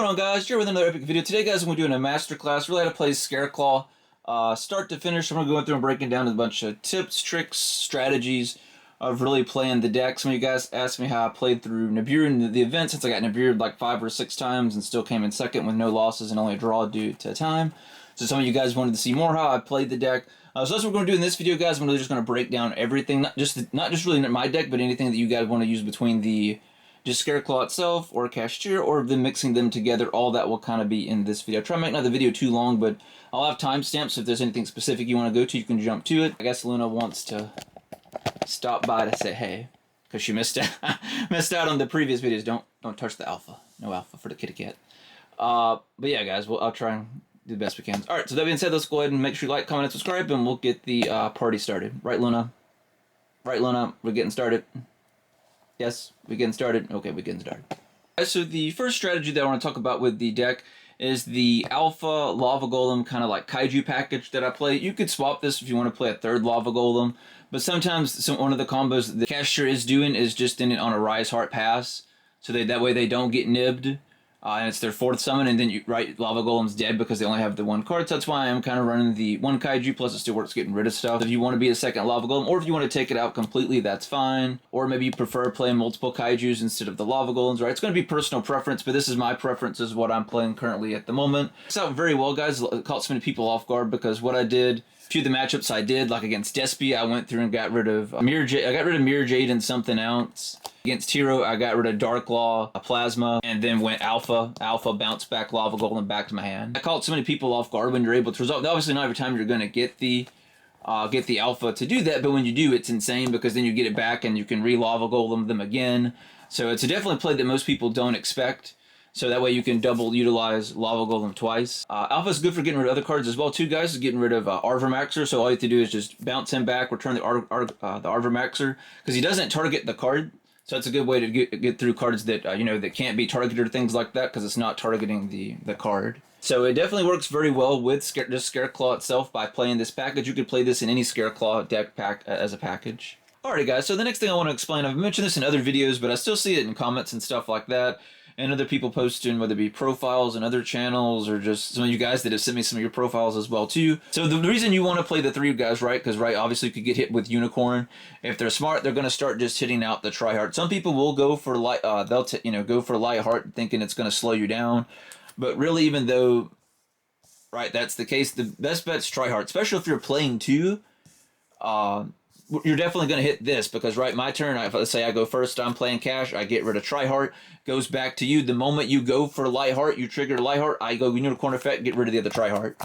going on, guys? Here with another epic video. Today, guys, I'm going to be doing a masterclass really how to play Scareclaw start to finish. I'm going to go through and breaking down a bunch of tips, tricks, strategies of really playing the deck. Some of you guys asked me how I played through Nibiru in the event, since I got Nibiru like 5 or 6 times and still came in second with no losses and only a draw due to time. So some of you guys wanted to see more how I played the deck. So that's what we're going to do in this video, guys. I'm really just going to break down everything, not just really my deck, but anything that you guys want to use between the just Scareclaw itself or Kashtira, or then mixing them together. All that will kind of be in this video. Try to make not the video too long, but I'll have timestamps. So if there's anything specific you want to go to, you can jump to it. I guess Luna wants to stop by to say hey, because she missed out on the previous videos. Don't touch the alpha. No alpha for the kitty cat. But yeah, guys, I'll try and do the best we can. All right, so that being said, let's go ahead and make sure you like, comment, and subscribe, and we'll get the party started. Right, Luna? Right, Luna? We're getting started. Yes, we're getting started. Okay, we're getting started. So the first strategy that I want to talk about with the deck is the Alpha Lava Golem kind of like Kaiju package that I play. You could swap this if you want to play a third Lava Golem, but sometimes one of the combos that Kashtira is doing is just in it on a Rise Heart pass, so that way they don't get nibbed. And it's their 4th summon, and then Lava Golem's dead because they only have the 1 card. So that's why I'm kind of running the 1 Kaiju, plus it still works getting rid of stuff. If you want to be a second Lava Golem, or if you want to take it out completely, that's fine. Or maybe you prefer playing multiple Kaijus instead of the Lava Golems, right? It's going to be personal preference, but this is my preference, is what I'm playing currently at the moment. It's out very well, guys. It caught so many people off guard because what I did, a few of the matchups I did, like against Despy, I went through and got rid of Mirror Jade. I got rid of Mirror Jade and something else. Against Hero, I got rid of Dark Law, a Plasma, and then went Alpha bounce back Lava Golem back to my hand. I caught so many people off guard when you're able to resolve. Obviously, not every time you're going to get the Alpha to do that, but when you do, it's insane because then you get it back and you can re-Lava Golem them again. So it's a definitely play that most people don't expect. So that way you can double utilize Lava Golem twice. Alpha is good for getting rid of other cards as well too, guys. Is getting rid of Arvermaxer. So all you have to do is just bounce him back, return the Arvermaxer, because he doesn't target the card. So it's a good way to get through cards that that can't be targeted or things like that, because it's not targeting the card. So it definitely works very well with just Scareclaw itself by playing this package. You could play this in any Scareclaw deck pack as a package. Alrighty, guys. So the next thing I want to explain, I've mentioned this in other videos, but I still see it in comments and stuff like that, and other people posting, whether it be profiles and other channels, or just some of you guys that have sent me some of your profiles as well too. So the reason you want to play the 3 guys, right? Because obviously you could get hit with Unicorn. If they're smart, they're going to start just hitting out the Tryhard. Some people will go for light, go for Light Heart, thinking it's going to slow you down. But really, even though, that's the case, the best bet's Tryhard, especially if you're playing 2. You're definitely going to hit this because, my turn, let's say I go first, I'm playing Cash, I get rid of Tryhard, goes back to you. The moment you go for Light Heart, you trigger Light Heart, I go Unicorn effect, get rid of the other Tryhard.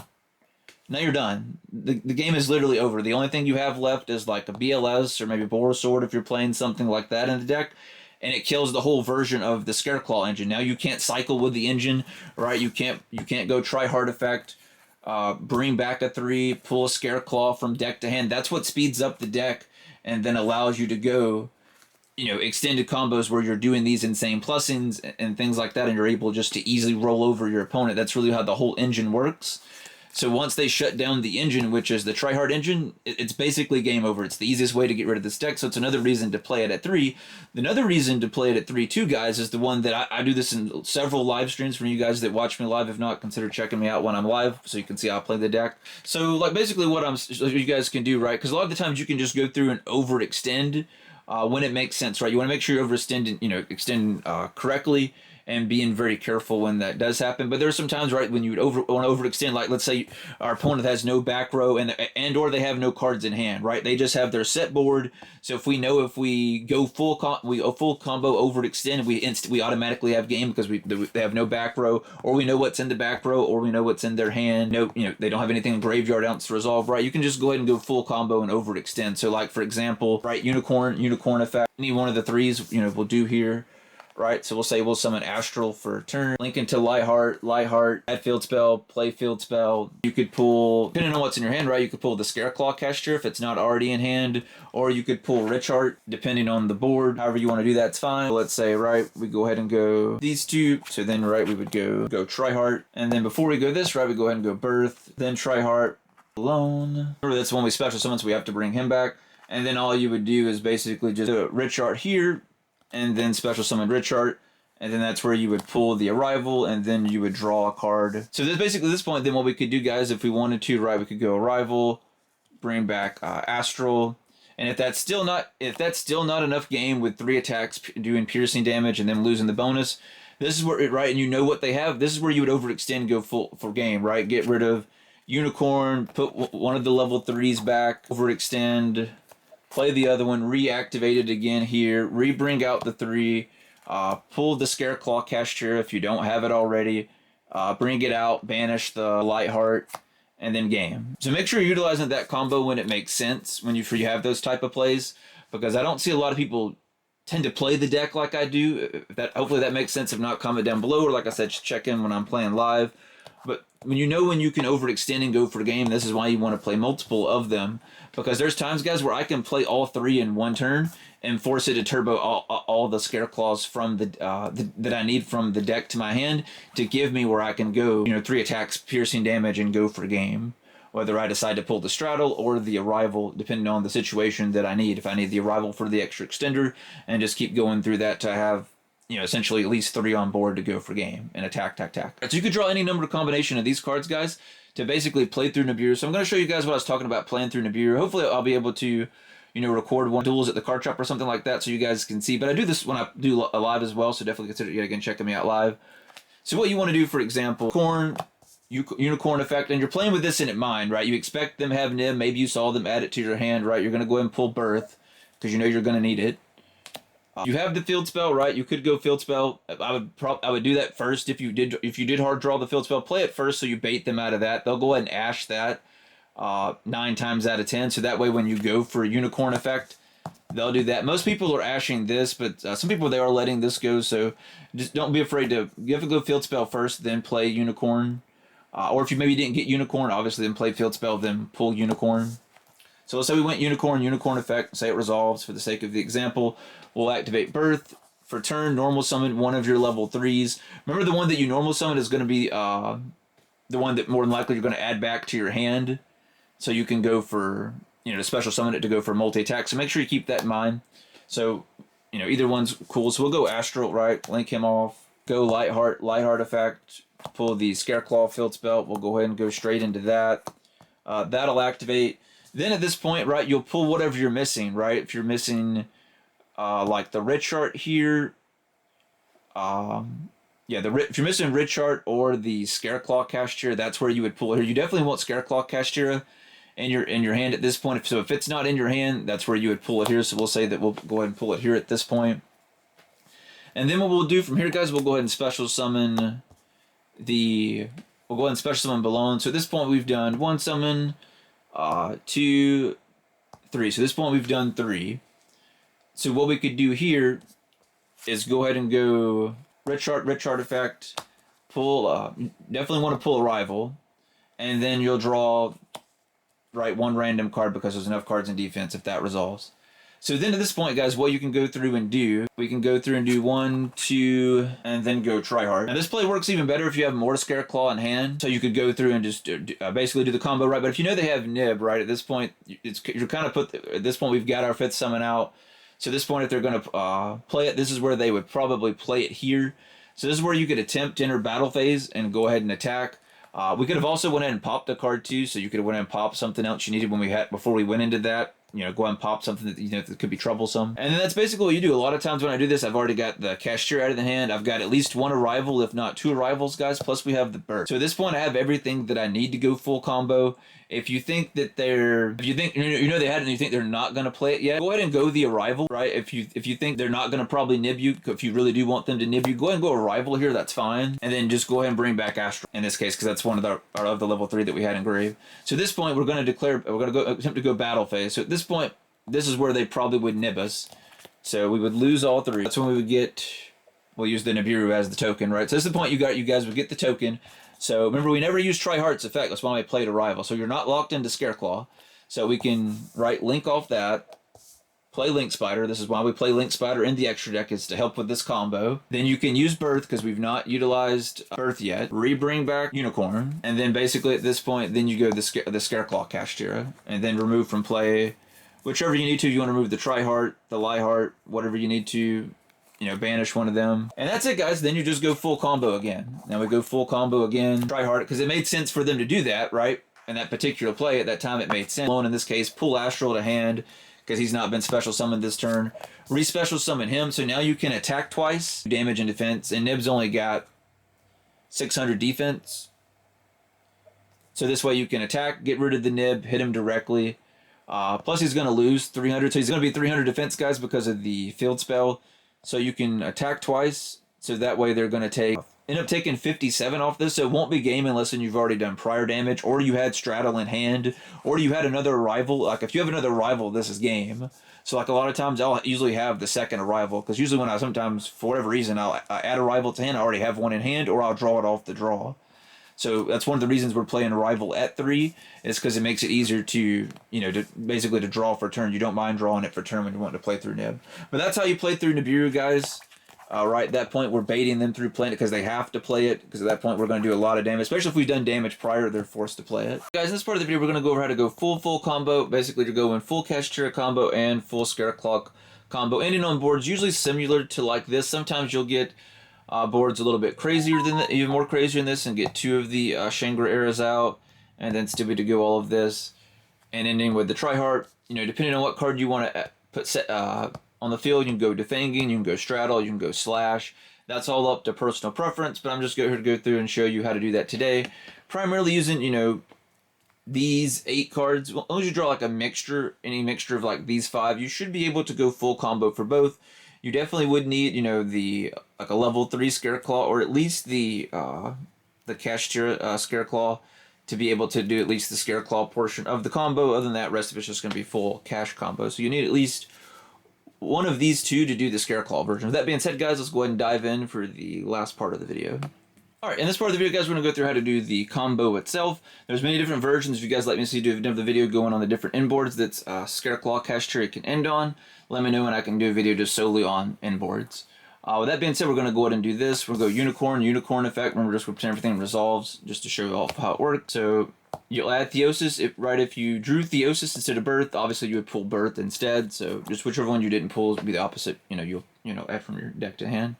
Now you're done. The game is literally over. The only thing you have left is like a BLS or maybe Boar Sword if you're playing something like that in the deck, and it kills the whole version of the Scareclaw engine. Now you can't cycle with the engine, right? You can't go Tryhard effect. Bring back a 3, pull a Scareclaw from deck to hand. That's what speeds up the deck and then allows you to go, extended combos where you're doing these insane plus-ins and things like that, and you're able just to easily roll over your opponent. That's really how the whole engine works. So once they shut down the engine, which is the Tryhard engine, it's basically game over. It's the easiest way to get rid of this deck, so it's another reason to play it at 3. Another reason to play it at 3 too, guys, is the one that I do this in several live streams for you guys that watch me live. If not, consider checking me out when I'm live so you can see how I play the deck. So basically what you guys can do, right, because a lot of the times you can just go through and overextend when it makes sense, right? You want to make sure you overextend, extend correctly, and being very careful when that does happen. But there's some times, right, when you would want to overextend, like let's say our opponent has no back row and or they have no cards in hand, right? They just have their set board. So if we go full combo overextend, we automatically have game because they have no back row, or we know what's in the back row, or we know what's in their hand. They don't have anything in graveyard else to resolve, right? You can just go ahead and go full combo and overextend. So like for example, right, unicorn effect, any one of the 3s, will do here. Right, so we'll summon Astral for turn, link into Light Heart, add field spell, play field spell. You could pull, depending on what's in your hand, right, you could pull the Scareclaw Kashtira if it's not already in hand, or you could pull Rich Heart, depending on the board. However you want to do that's fine. So let's say, right, we go ahead and go these 2, so then, right, we would go Tryhard, and then before we go this, right, we go ahead and go Birth, then Tryhard alone. Remember, that's when we special summon, so we have to bring him back, and then all you would do is basically just do a Rich Heart here, and then special summon Rich Heart, and then that's where you would pull the Arrival, and then you would draw a card. So this basically this point, then what we could do, guys, if we wanted to, right, we could go Arrival, bring back Astral, and if that's still not enough game with 3 attacks doing piercing damage and then losing the bonus, this is where it, right, and you know what they have. This is where you would overextend, go full for game, right? Get rid of Unicorn, put one of the level 3s back, overextend, play the other one, reactivate it again here, re-bring out the 3. Pull the Scareclaw Kashtira if you don't have it already. Bring it out, banish the Lightheart, and then game. So make sure you're utilizing that combo when it makes sense, when you have those type of plays, because I don't see a lot of people tend to play the deck like I do. Hopefully that makes sense. If not, comment down below, or like I said, just check in when I'm playing live. But when you can overextend and go for the game, this is why you want to play multiple of them, because there's times, guys, where I can play all 3 in one turn and force it to turbo all the Scareclaws from that I need from the deck to my hand to give me where I can go, 3 attacks, piercing damage, and go for game. Whether I decide to pull the Straddle or the Arrival, depending on the situation that I need. If I need the Arrival for the extra extender, and just keep going through that to have, essentially at least 3 on board to go for game and attack. So you could draw any number of combination of these cards, guys, to basically play through Nibiru. So I'm going to show you guys what I was talking about playing through Nibiru. Hopefully I'll be able to, record one duels at the card shop or something like that so you guys can see. But I do this when I do a live as well, so definitely consider yet again checking me out live. So what you want to do, for example, Unicorn effect, and you're playing with this in mind, right? You expect them to have Nib, maybe you saw them add it to your hand, right? You're going to go ahead and pull Birth because you know you're going to need it. You have the field spell, right? You could go field spell. I would do that first if you did hard draw the field spell. Play it first so you bait them out of that. They'll go ahead and ash that 9 times out of 10. So that way when you go for a Unicorn effect, they'll do that. Most people are ashing this, but some people, they are letting this go. So just don't be afraid to. You have to go field spell first, then play Unicorn. Or if you maybe didn't get Unicorn, obviously then play field spell, then pull Unicorn. So let's say we went Unicorn effect, say it resolves for the sake of the example. We'll activate Birth. For turn, normal summon one of your level 3s. Remember, the one that you normal summon is going to be the one that more than likely you're going to add back to your hand. So you can go for, to special summon it to go for multi-attack. So make sure you keep that in mind. So, either one's cool. So we'll go Astral, right? Link him off. Go Lightheart effect. Pull the Scareclaw field spell. We'll go ahead and go straight into that. That'll activate. Then at this point, right, you'll pull whatever you're missing, right? If you're missing, like the red chart here, if you're missing red chart or the Scareclaw Kashtira, that's where you would pull here. You definitely want Scareclaw Kashtira in your hand at this point. So if it's not in your hand, that's where you would pull it here. So we'll say that we'll go ahead and pull it here at this point. And then what we'll do from here, guys, we'll go ahead and special summon we'll go ahead and special summon Balloon. So at this point we've done 1 summon, 2, 3. So at this point we've done 3. So what we could do here is go ahead and go red chart effect, pull, definitely want to pull Arrival, and then you'll draw, right, 1 random card because there's enough cards in defense if that resolves. So then at this point, guys, what you can go through and do, we can go through and do 1, 2, and then go try hard. Now this play works even better if you have more Scareclaw in hand. So you could go through and just basically do the combo, right? But if you know they have Nib, right, at this point, you're kind of at this point we've got our 5th summon out. So at this point, if they're going to play it, this is where they would probably play it here. So this is where you could attempt to enter battle phase and go ahead and attack. We could have also went ahead and popped the card too, so you could have went ahead and popped something else you needed before we went into that. Go ahead and pop something that that could be troublesome. And then that's basically what you do. A lot of times when I do this, I've already got the Kashtira out of the hand. I've got at least 1 Arrival, if not 2 Arrivals, guys. Plus we have the Bird. So at this point, I have everything that I need to go full combo. If you think that they had it and you think they're not going to play it yet, go ahead and go the Arrival, right? If you think they're not going to probably nib you, if you really do want them to nib you, go ahead and go Arrival here. That's fine. And then just go ahead and bring back Astral in this case, because that's one of the level 3 that we had engraved. So at this point, we're going to attempt to go battle phase. So at this point, this is where they probably would nib us. So we would lose all 3. That's when we would get, we'll use the Nibiru as the token, right? So this is the point you guys would get the token. So remember, we never use Try Heart's effect. That's why we played Arrival. So you're not locked into Scareclaw. So we can, right, link off that, play Link Spider. This is why we play Link Spider in the extra deck, is to help with this combo. Then you can use Birth, because we've not utilized Birth yet. Rebring back Unicorn. And then basically at this point, then you go the Scareclaw Kashtira. And then remove from play whichever you need to. You want to remove the Try Heart, the Lie Heart, whatever you need to. you know, banish one of them. And that's it, guys. Then you just go full combo again. Now we go full combo again. Try hard, because it made sense for them to do that, right? In that particular play, at that time, it made sense. In this case, pull Astral to hand, because he's not been special summoned this turn. Re-special summon him, so now you can attack twice, damage and defense, and Nib's only got 600 defense. So this way you can attack, get rid of the Nib, hit him directly. Plus he's going to lose 300, so he's going to be 300 defense, guys, because of the field spell. So you can attack twice, so that way they're going to end up taking 57 off this, so it won't be game unless you've already done prior damage, or you had Straddle in hand, or you had another rival. Like, if you have another rival, this is game. So, like, a lot of times I'll usually have the second arrival, because usually when sometimes, for whatever reason, I'll add a rival to hand, I already have one in hand, or I'll draw it off the draw. So that's one of the reasons we're playing rival at 3, is because it makes it easier to, you know, basically to draw for turn. You don't mind drawing it for turn when you want to play through Nib. But that's how you play through Nibiru, guys. Right at that point, we're baiting them through playing it because they have to play it, because at that point we're going to do a lot of damage, especially if we've done damage prior, they're forced to play it. Guys, in this part of the video, we're going to go over how to go full combo, basically to go in full Kashtira combo and full Scareclaw combo, ending on boards usually similar to like this. Sometimes you'll get boards a little bit crazier than even more crazier than this, and get 2 of the Shangri arrows out, and then still be to go all of this, and ending with the Tryhard. You know, depending on what card you want to put on the field, you can go Defanging, you can go Straddle, you can go Slash. That's all up to personal preference, but I'm just here to go through and show you how to do that today. Primarily using, you know, these 8 cards. As long as you draw like a mixture, any mixture of like these 5, you should be able to go full combo for both. You definitely would need, you know, like a level 3 Scareclaw, or at least the Kashtira Scareclaw, to be able to do at least the Scareclaw portion of the combo. Other than that, rest of it's just going to be full cash combo. So you need at least one of these 2 to do the Scareclaw version. With that being said, guys, let's go ahead and dive in for the last part of the video. Alright, in this part of the video, guys, we're going to go through how to do the combo itself. There's many different versions. If you guys let me see do the video going on the different inboards that's Scareclaw Kashtira can end on, let me know and I can do a video just solely on inboards. With that being said, we're going to go ahead and do this. We'll go Unicorn effect. Remember, just pretend everything resolves, just to show you off how it works. So you'll add Theosis. If you drew Theosis instead of Birth, obviously you would pull Birth instead. So just whichever one you didn't pull would be the opposite. You know, you'll add from your deck to hand.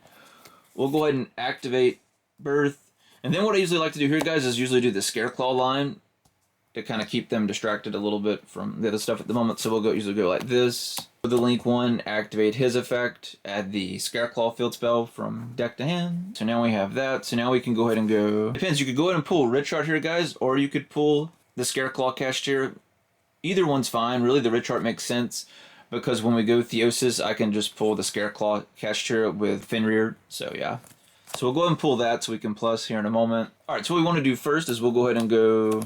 We'll go ahead and activate Birth. And then what I usually like to do here, guys, is usually do the Scareclaw line to kind of keep them distracted a little bit from the other stuff at the moment. So we'll usually go like this. With the Link 1, activate his effect, add the Scareclaw field spell from deck to hand. So now we have that. So now we can go ahead and go. Depends, you could go ahead and pull Richard here, guys, or you could pull the Scareclaw Kashtira. Either one's fine. Really, the Richard makes sense, because when we go Theosis, I can just pull the Scareclaw Kashtira with Fenrir. So yeah. So we'll go ahead and pull that so we can plus here in a moment. Alright, so what we want to do first is we'll go ahead and go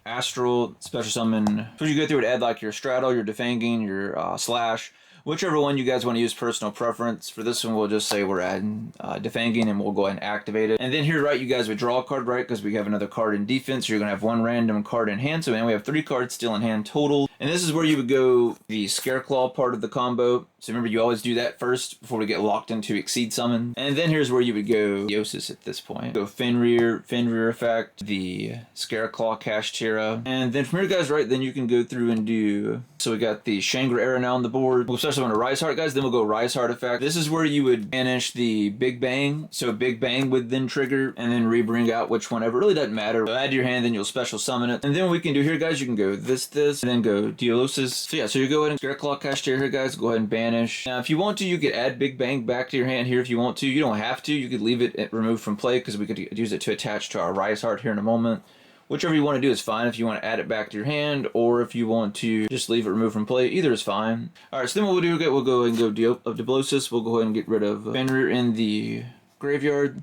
Astral, Special Summon. So you go through and add like your Straddle, your Defanging, your Slash, whichever one you guys want to use, personal preference. For this one, we'll just say we're adding Defanging, and we'll go ahead and activate it. And then here, right, you guys would draw a card, right, because we have another card in defense. So you're going to have 1 random card in hand. So now we have 3 cards still in hand total. And this is where you would go the Scareclaw part of the combo. So remember, you always do that first before we get locked into Exceed Summon. And then here's where you would go Theosis at this point. Go Fenrir effect, the Scareclaw Kashtira. And then from here, guys, right, then you can go through and do. So we got the Shangri-La now on the board. We'll start on a Rise Heart, guys. Then we'll go Rise Heart effect. This is where you would banish the Big Bang. So Big Bang would then trigger, and then re-bring out which one ever. It really doesn't matter. So add to your hand, then you'll special summon it. And then what we can do here, guys, you can go this, and then go Diolosis. So yeah, so you go ahead and Scareclaw Kashtira here, guys. Go ahead and banish. Now, if you want to, you could add Big Bang back to your hand here if you want to. You don't have to. You could leave it removed from play, because we could use it to attach to our Rise Heart here in a moment. Whichever you want to do is fine. If you want to add it back to your hand, or if you want to just leave it removed from play, either is fine. Alright, so then what we'll do, we'll go ahead and go Diblosis. We'll go ahead and get rid of Fenrir in the graveyard.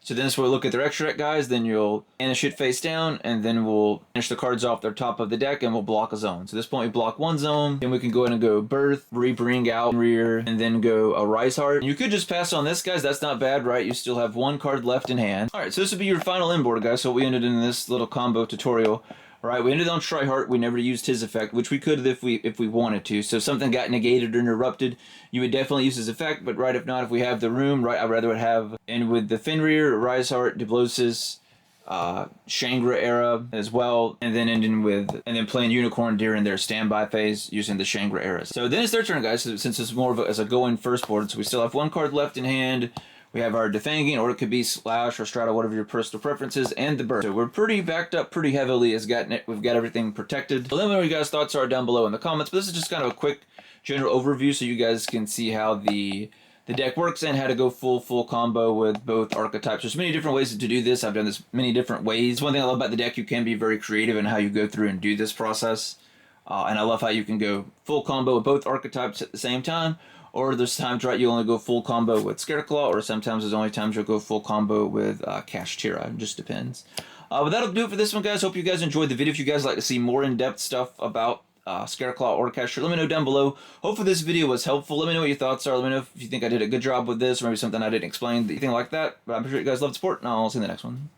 So then this will look at their extra deck, guys. Then you'll banish it face down, and then we'll finish the cards off their top of the deck, and we'll block a zone. So at this point, we block 1 zone. Then we can go ahead and go Birth, re-bring out rear, and then go a Rise Heart. You could just pass on this, guys. That's not bad, right? You still have 1 card left in hand. All right, so this would be your final inboard, guys. So we ended in this little combo tutorial. All right, we ended on Tryhard. We never used his effect, which we could if we wanted to. So if something got negated or interrupted, you would definitely use his effect. But right, if not, if we have the room, right, I'd rather have. And with the Fenrir, Rise Heart, Diblosis, Shangra era as well, and then ending with playing Unicorn during their standby phase using the Shangra era. So then it's their turn, guys. So since it's more of as a go-in first board, so we still have one card left in hand. We have our Defanging, or it could be Slash or Strata, whatever your personal preferences, and the Burst. So we're pretty backed up pretty heavily. We've got everything protected. So let me know what you guys' thoughts are down below in the comments. But this is just kind of a quick general overview so you guys can see how the deck works and how to go full combo with both archetypes. There's many different ways to do this. I've done this many different ways. One thing I love about the deck, you can be very creative in how you go through and do this process. And I love how you can go full combo with both archetypes at the same time. Or there's times, right, you only go full combo with Scareclaw, or sometimes there's only times you'll go full combo with Kashtira. It just depends. But that'll do it for this one, guys. Hope you guys enjoyed the video. If you guys like to see more in-depth stuff about Scareclaw or Kashtira, let me know down below. Hopefully this video was helpful. Let me know what your thoughts are. Let me know if you think I did a good job with this, or maybe something I didn't explain, anything like that. But I'm sure you guys love the support, and I'll see you in the next one.